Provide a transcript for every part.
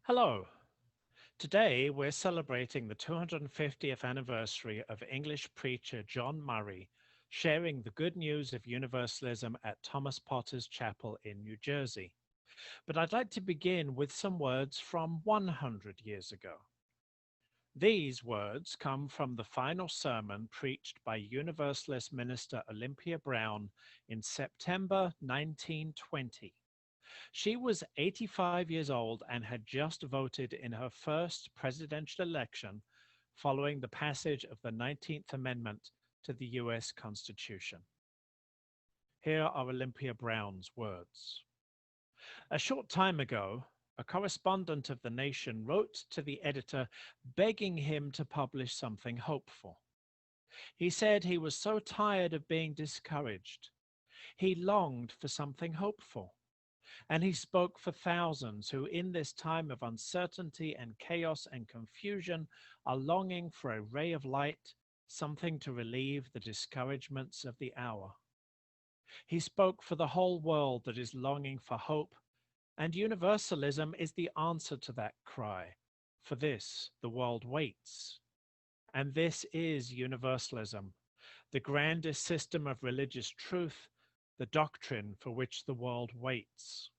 Hello. Today we're celebrating the 250th anniversary of English preacher John Murray sharing the good news of Universalism at Thomas Potter's Chapel in New Jersey. But I'd like to begin with some words from 100 years ago. These words come from the final sermon preached by Universalist minister Olympia Brown in September 1920. She was 85 years old and had just voted in her first presidential election following the passage of the 19th Amendment to the US Constitution. Here are Olympia Brown's words. A short time ago, a correspondent of The Nation wrote to the editor begging him to publish something hopeful. He said he was so tired of being discouraged. He longed for something hopeful. And he spoke for thousands who, in this time of uncertainty and chaos and confusion, are longing for a ray of light, something to relieve the discouragements of the hour. He spoke for the whole world that is longing for hope, and Universalism is the answer to that cry. For this, the world waits. And this is Universalism, the grandest system of religious truth, the doctrine for which the world waits.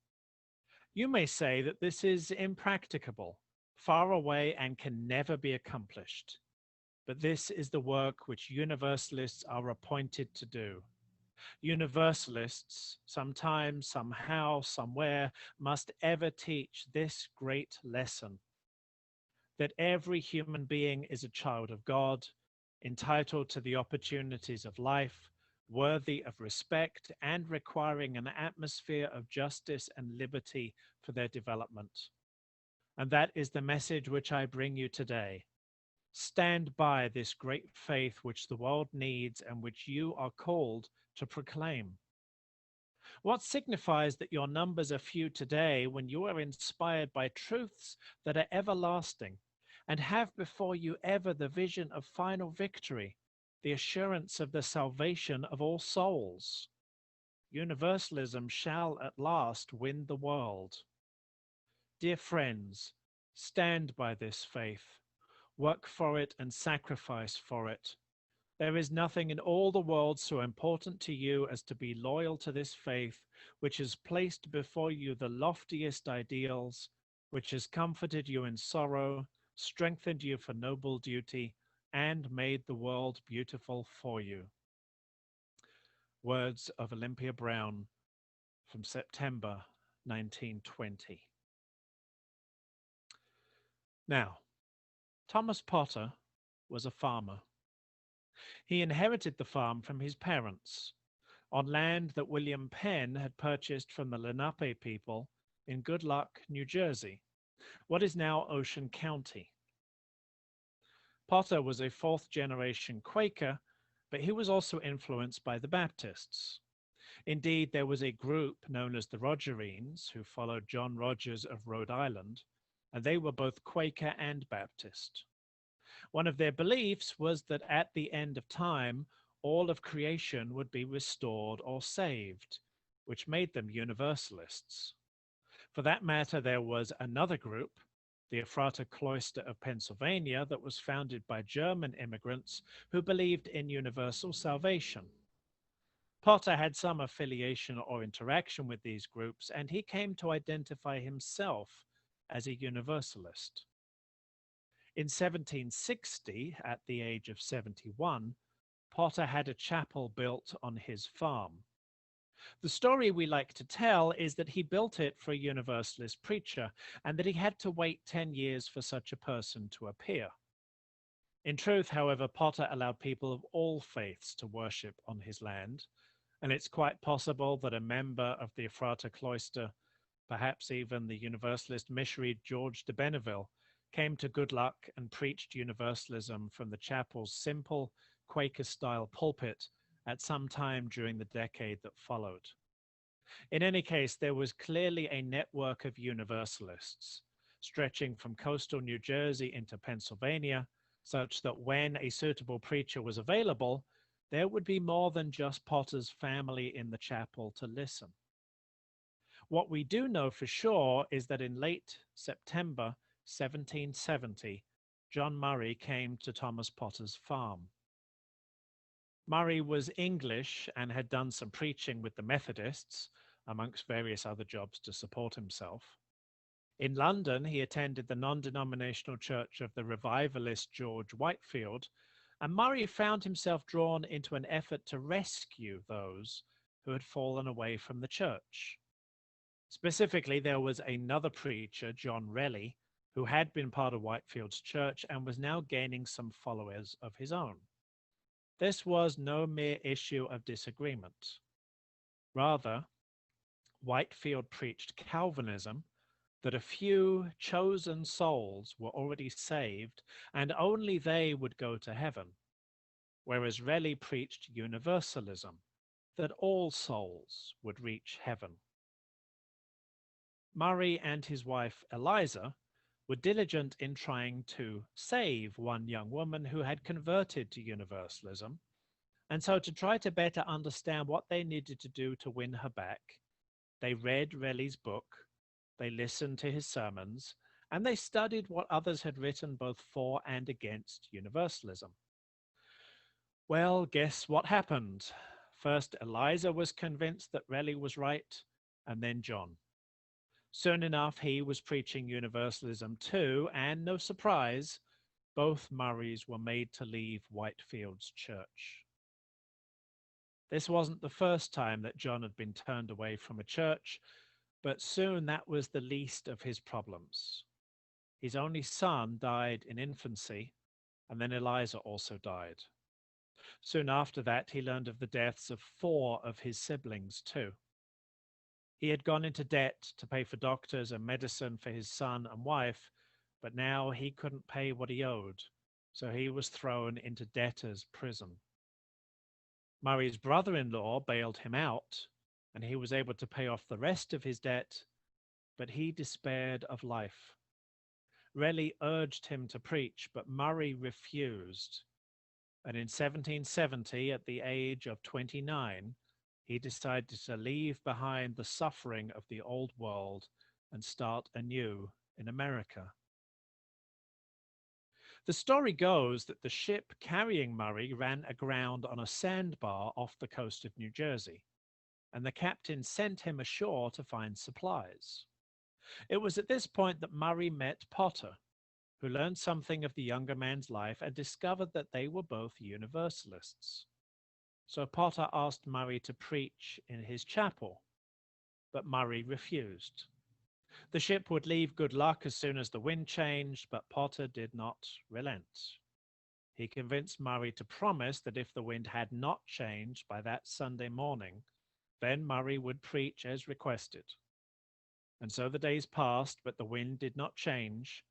You may say that this is impracticable, far away, and can never be accomplished. But this is the work which Universalists are appointed to do. Universalists, sometime, somehow, somewhere, must ever teach this great lesson, that every human being is a child of God, entitled to the opportunities of life, worthy of respect, and requiring an atmosphere of justice and liberty for their development. And that is the message which I bring you today. Stand by this great faith which the world needs and which you are called to proclaim. What signifies that your numbers are few today when you are inspired by truths that are everlasting and have before you ever the vision of final victory, the assurance of the salvation of all souls? Universalism shall at last win the world. Dear friends, stand by this faith, work for it and sacrifice for it. There is nothing in all the world so important to you as to be loyal to this faith, which has placed before you the loftiest ideals, which has comforted you in sorrow, strengthened you for noble duty, and made the world beautiful for you. Words of Olympia Brown from September 1920. Now, Thomas Potter was a farmer. He inherited the farm from his parents on land that William Penn had purchased from the Lenape people in Good Luck, New Jersey, what is now Ocean County. Potter was a fourth-generation Quaker, but he was also influenced by the Baptists. Indeed, there was a group known as the Rogerines who followed John Rogers of Rhode Island, and they were both Quaker and Baptist. One of their beliefs was that at the end of time, all of creation would be restored or saved, which made them Universalists. For that matter, there was another group, the Ephrata Cloister of Pennsylvania, that was founded by German immigrants who believed in universal salvation. Potter had some affiliation or interaction with these groups, and he came to identify himself as a Universalist. In 1760, at the age of 71, Potter had a chapel built on his farm. The story we like to tell is that he built it for a Universalist preacher and that he had to wait 10 years for such a person to appear. In truth, however, Potter allowed people of all faiths to worship on his land, and it's quite possible that a member of the Ephrata Cloister, perhaps even the Universalist missionary George de Benneville, came to Good Luck and preached Universalism from the chapel's simple Quaker-style pulpit at some time during the decade that followed. In any case, there was clearly a network of Universalists stretching from coastal New Jersey into Pennsylvania, such that when a suitable preacher was available, there would be more than just Potter's family in the chapel to listen. What we do know for sure is that in late September 1770, John Murray came to Thomas Potter's farm. Murray was English and had done some preaching with the Methodists, amongst various other jobs to support himself. In London, he attended the non-denominational church of the revivalist George Whitefield, and Murray found himself drawn into an effort to rescue those who had fallen away from the church. Specifically, there was another preacher, John Relly, who had been part of Whitefield's church and was now gaining some followers of his own. This was no mere issue of disagreement. Rather, Whitefield preached Calvinism, that a few chosen souls were already saved and only they would go to heaven, whereas Relly preached Universalism, that all souls would reach heaven. Murray and his wife Eliza were diligent in trying to save one young woman who had converted to Universalism, and so to try to better understand what they needed to do to win her back, they read Relly's book, they listened to his sermons, and they studied what others had written both for and against Universalism. Well, guess what happened? First, Eliza was convinced that Relly was right, and then John. Soon enough, he was preaching Universalism too, and no surprise, both Murrays were made to leave Whitefield's church. This wasn't the first time that John had been turned away from a church, but soon that was the least of his problems. His only son died in infancy, and then Eliza also died. Soon after that, he learned of the deaths of 4 of his siblings too. He had gone into debt to pay for doctors and medicine for his son and wife, but now he couldn't pay what he owed, so he was thrown into debtor's prison. Murray's brother-in-law bailed him out, and he was able to pay off the rest of his debt, but he despaired of life. Relly urged him to preach, but Murray refused, and in 1770, at the age of 29, he decided to leave behind the suffering of the old world and start anew in America. The story goes that the ship carrying Murray ran aground on a sandbar off the coast of New Jersey, and the captain sent him ashore to find supplies. It was at this point that Murray met Potter, who learned something of the younger man's life and discovered that they were both Universalists. So Potter asked Murray to preach in his chapel, but Murray refused. The ship would leave Good Luck as soon as the wind changed, but Potter did not relent. He convinced Murray to promise that if the wind had not changed by that Sunday morning, then Murray would preach as requested. And so the days passed, but the wind did not change,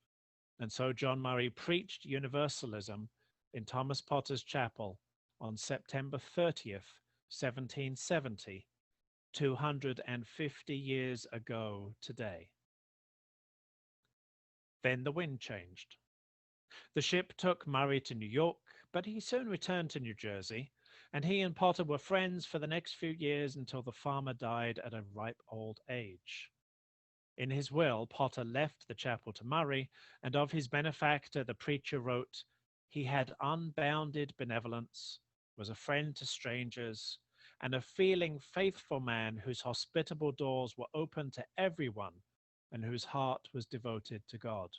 and so John Murray preached Universalism in Thomas Potter's chapel on September 30th, 1770, 250 years ago today. Then the wind changed. The ship took Murray to New York, but he soon returned to New Jersey, and he and Potter were friends for the next few years until the farmer died at a ripe old age. In his will, Potter left the chapel to Murray, and of his benefactor, the preacher wrote, "He had unbounded benevolence, was a friend to strangers, and a feeling, faithful man whose hospitable doors were open to everyone and whose heart was devoted to God."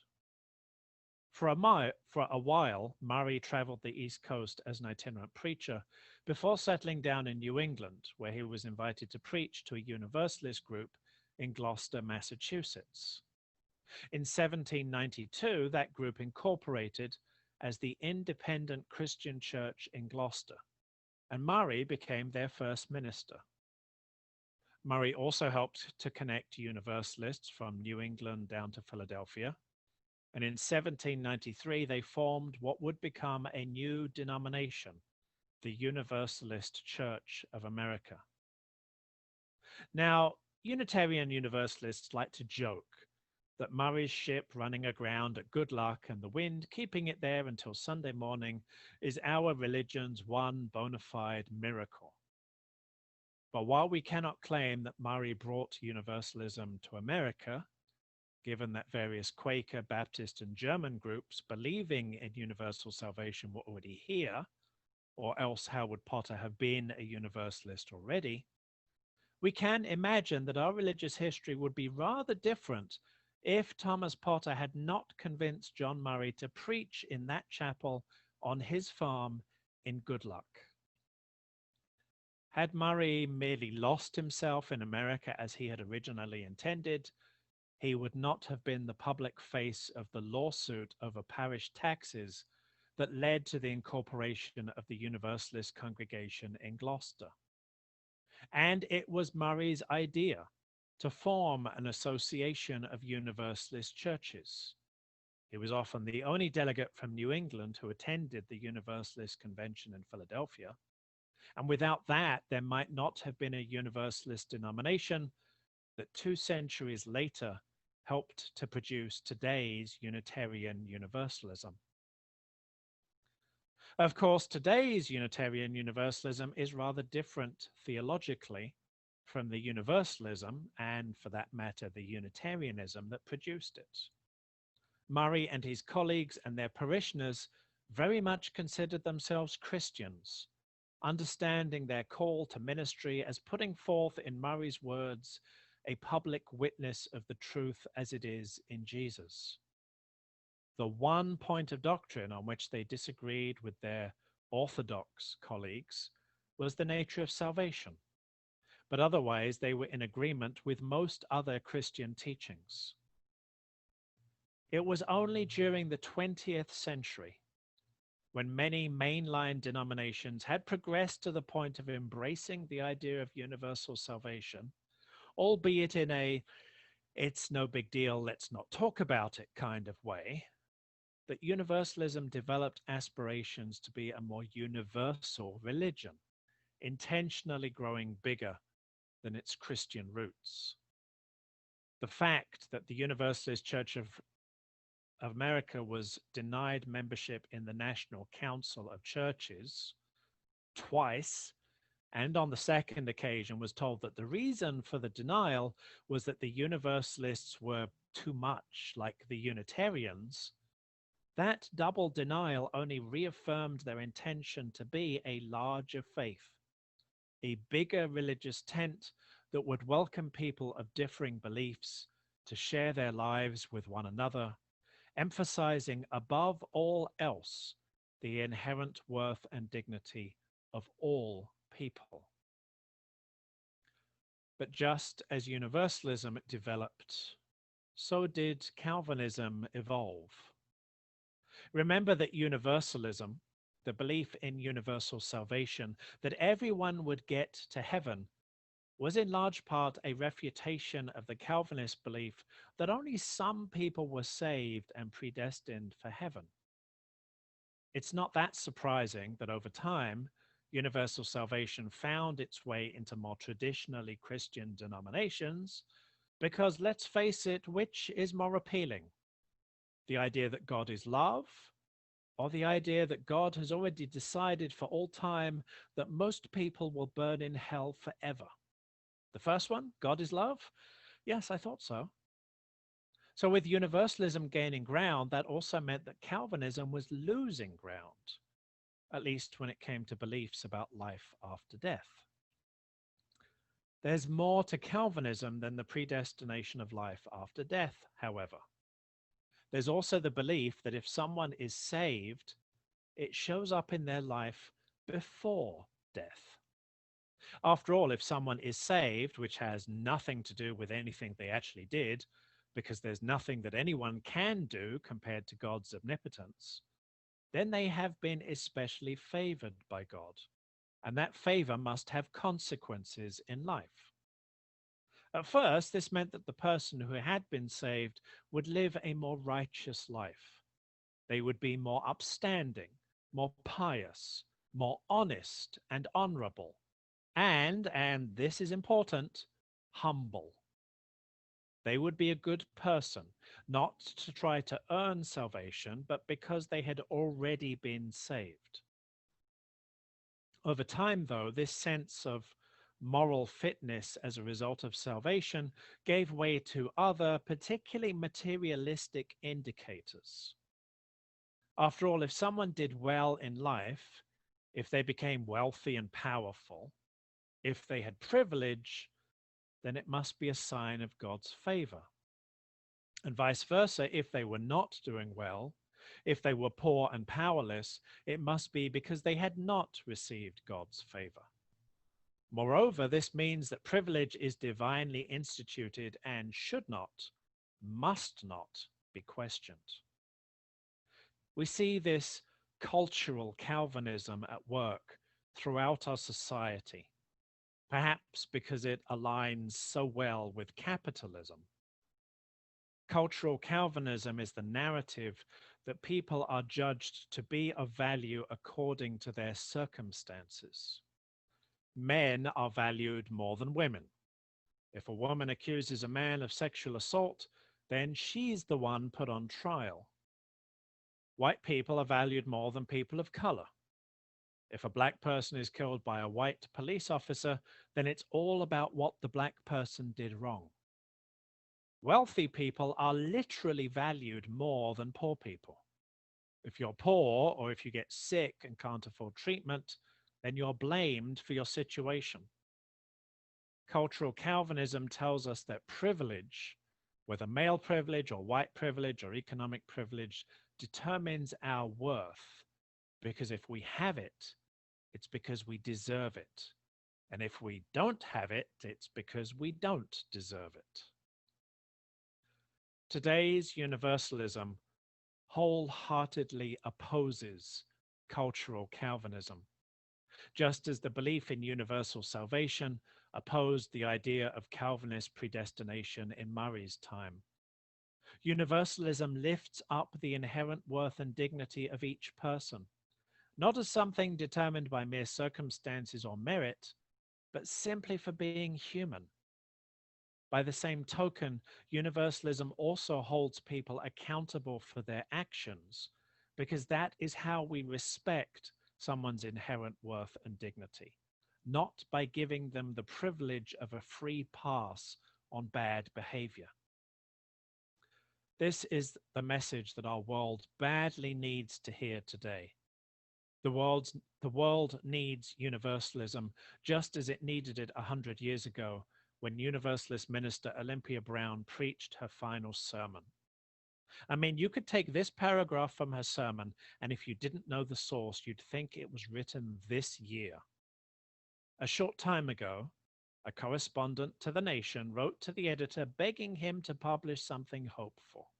For a while, Murray traveled the East Coast as an itinerant preacher before settling down in New England, where he was invited to preach to a Universalist group in Gloucester, Massachusetts. In 1792, that group incorporated as the Independent Christian Church in Gloucester, and Murray became their first minister. Murray also helped to connect Universalists from New England down to Philadelphia, and in 1793 they formed what would become a new denomination, the Universalist Church of America. Now, Unitarian Universalists like to joke that Murray's ship running aground at Good Luck and the wind keeping it there until Sunday morning is our religion's one bona fide miracle. But while we cannot claim that Murray brought Universalism to America, given that various Quaker, Baptist, and German groups believing in universal salvation were already here, or else how would Potter have been a Universalist already? We can imagine that our religious history would be rather different if Thomas Potter had not convinced John Murray to preach in that chapel on his farm in Good Luck. Had Murray merely lost himself in America as he had originally intended, he would not have been the public face of the lawsuit over parish taxes that led to the incorporation of the Universalist congregation in Gloucester. And it was Murray's idea to form an association of Universalist churches. He was often the only delegate from New England who attended the Universalist convention in Philadelphia. And without that, there might not have been a Universalist denomination that 2 centuries later helped to produce today's Unitarian Universalism. Of course, today's Unitarian Universalism is rather different theologically from the Universalism and, for that matter, the Unitarianism that produced it. Murray and his colleagues and their parishioners very much considered themselves Christians, understanding their call to ministry as putting forth, in Murray's words, a public witness of the truth as it is in Jesus. The one point of doctrine on which they disagreed with their Orthodox colleagues was the nature of salvation, but otherwise they were in agreement with most other Christian teachings. It was only during the 20th century, when many mainline denominations had progressed to the point of embracing the idea of universal salvation, albeit in a "it's no big deal, let's not talk about it" kind of way, that Universalism developed aspirations to be a more universal religion, intentionally growing bigger than its Christian roots. The fact that the Universalist Church of America was denied membership in the National Council of Churches twice, and on the second occasion was told that the reason for the denial was that the Universalists were too much like the Unitarians, that double denial only reaffirmed their intention to be a larger faith, a bigger religious tent that would welcome people of differing beliefs to share their lives with one another, emphasizing above all else the inherent worth and dignity of all people. But just as Universalism developed, so did Calvinism evolve. Remember that Universalism, the belief in universal salvation, that everyone would get to heaven, was in large part a refutation of the Calvinist belief that only some people were saved and predestined for heaven. It's not that surprising that over time, universal salvation found its way into more traditionally Christian denominations, because let's face it, which is more appealing? The idea that God is love, or the idea that God has already decided for all time that most people will burn in hell forever? The first one, God is love? Yes, I thought so. So with universalism gaining ground, that also meant that Calvinism was losing ground, at least when it came to beliefs about life after death. There's more to Calvinism than the predestination of life after death, however. There's also the belief that if someone is saved, it shows up in their life before death. After all, if someone is saved, which has nothing to do with anything they actually did, because there's nothing that anyone can do compared to God's omnipotence, then they have been especially favored by God, and that favor must have consequences in life. At first, this meant that the person who had been saved would live a more righteous life. They would be more upstanding, more pious, more honest and honorable, and this is important, humble. They would be a good person, not to try to earn salvation, but because they had already been saved. Over time, though, this sense of moral fitness as a result of salvation gave way to other, particularly materialistic indicators. After all, if someone did well in life, if they became wealthy and powerful, if they had privilege, then it must be a sign of God's favor. And vice versa, if they were not doing well, if they were poor and powerless, it must be because they had not received God's favor. Moreover, this means that privilege is divinely instituted and should not, must not be questioned. We see this cultural Calvinism at work throughout our society, perhaps because it aligns so well with capitalism. Cultural Calvinism is the narrative that people are judged to be of value according to their circumstances. Men are valued more than women. If a woman accuses a man of sexual assault, then she's the one put on trial. White people are valued more than people of color. If a black person is killed by a white police officer, then it's all about what the black person did wrong. Wealthy people are literally valued more than poor people. If you're poor or if you get sick and can't afford treatment, then you're blamed for your situation. Cultural Calvinism tells us that privilege, whether male privilege or white privilege or economic privilege, determines our worth, because if we have it, it's because we deserve it. And if we don't have it, it's because we don't deserve it. Today's universalism wholeheartedly opposes cultural Calvinism, just as the belief in universal salvation opposed the idea of Calvinist predestination in Murray's time. Universalism lifts up the inherent worth and dignity of each person, not as something determined by mere circumstances or merit, but simply for being human. By the same token, universalism also holds people accountable for their actions, because that is how we respect someone's inherent worth and dignity, not by giving them the privilege of a free pass on bad behavior. This is the message that our world badly needs to hear today. The world needs universalism just as it needed it 100 years ago when Universalist minister Olympia Brown preached her final sermon. I mean, you could take this paragraph from her sermon, and if you didn't know the source, you'd think it was written this year. A short time ago, a correspondent to The Nation wrote to the editor begging him to publish something hopeful.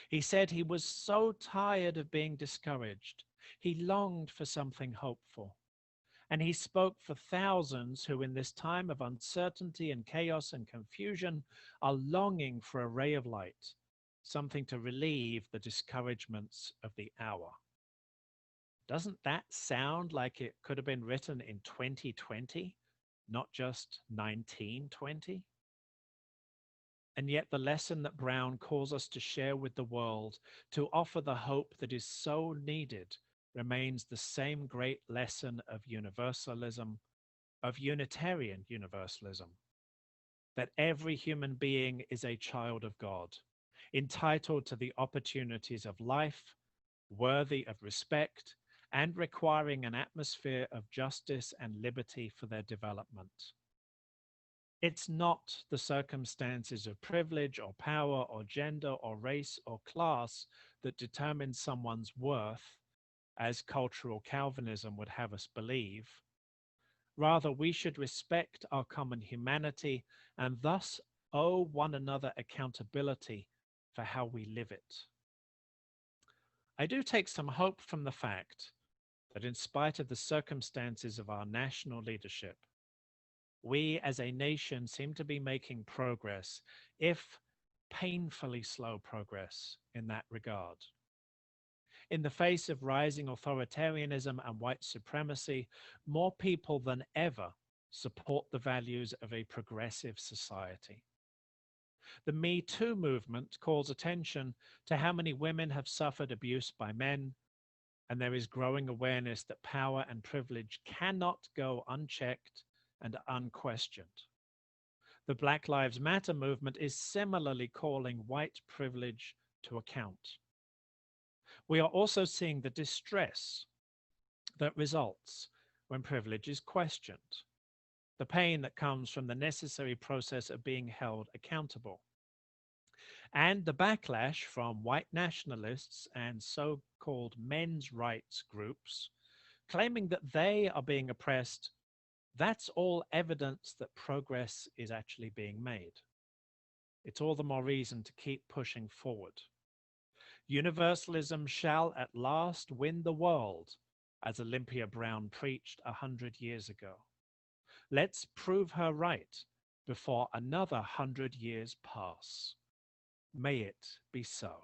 He said he was so tired of being discouraged. He longed for something hopeful. And he spoke for thousands who, in this time of uncertainty and chaos and confusion, are longing for a ray of light, something to relieve the discouragements of the hour. Doesn't that sound like it could have been written in 2020, not just 1920? And yet the lesson that Brown calls us to share with the world, to offer the hope that is so needed, remains the same great lesson of universalism, of Unitarian Universalism, that every human being is a child of God, entitled to the opportunities of life, worthy of respect, and requiring an atmosphere of justice and liberty for their development. It's not the circumstances of privilege or power or gender or race or class that determine someone's worth, as cultural Calvinism would have us believe. Rather, we should respect our common humanity and thus owe one another accountability for how we live it. I do take some hope from the fact that in spite of the circumstances of our national leadership, we as a nation seem to be making progress, if painfully slow progress, in that regard. In the face of rising authoritarianism and white supremacy, more people than ever support the values of a progressive society. The Me Too movement calls attention to how many women have suffered abuse by men, and there is growing awareness that power and privilege cannot go unchecked and unquestioned. The Black Lives Matter movement is similarly calling white privilege to account. We are also seeing the distress that results when privilege is questioned, the pain that comes from the necessary process of being held accountable, and the backlash from white nationalists and so called men's rights groups claiming that they are being oppressed. That's all evidence that progress is actually being made. It's all the more reason to keep pushing forward. Universalism shall at last win the world, as Olympia Brown preached 100 years ago. Let's prove her right before another 100 years pass. May it be so.